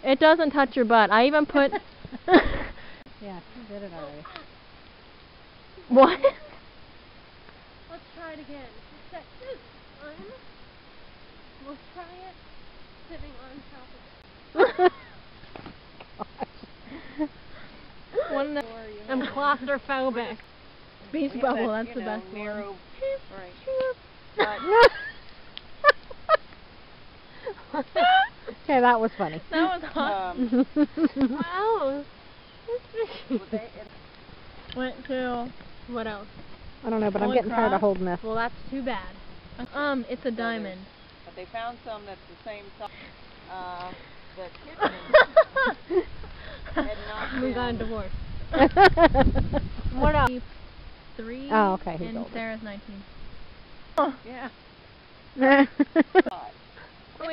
It doesn't touch your butt. I even put... Yeah, you did it already. What? Let's try it again. Set this on. We'll try it sitting on top of it. One that I'm claustrophobic. Beach bubble, that's the best narrow, one. Okay, that was funny. That was awesome. Wow. Went to... What else? I don't know, but I'm Holy getting tired crap. of holding this. Well, that's too bad. It's a diamond. But they found some that's the same size. That Tiffany had not We been. got a divorce. What else? 3. Oh, okay, he's and older. Sarah's 19. Yeah. Wait,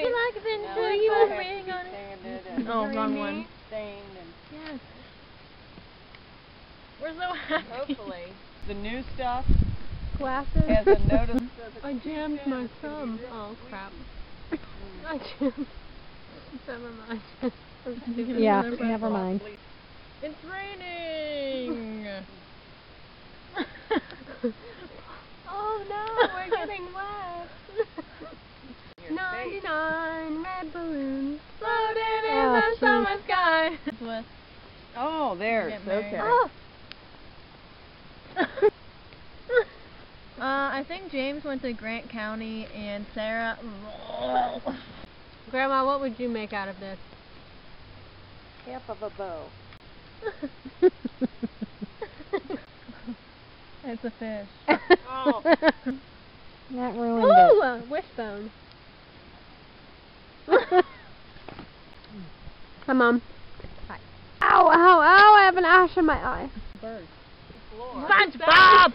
like then Now so it's you all were has to waiting be on it. sanded and Oh, wrong one. stained and Yes. We're so happy. hopefully the new stuff Glasses. has a notice. I jammed my thumb. Oh crap. I jammed. Never mind. I'm just giving Yeah, another breath. never mind. It's raining. Oh no, we're getting wet. 99 red balloons floating in Oh, the geez. summer sky. With Oh, there's Get married. okay. Oh. I think James went to Grant County and Sarah. Grandma, what would you make out of this? Half of a bow. It's a fish. Oh. That ruined it. Ooh, wishbone. Hi, Mom. Hi. Ow, ow, ow, I have an ash in my eye. Bird. Floor. SpongeBob!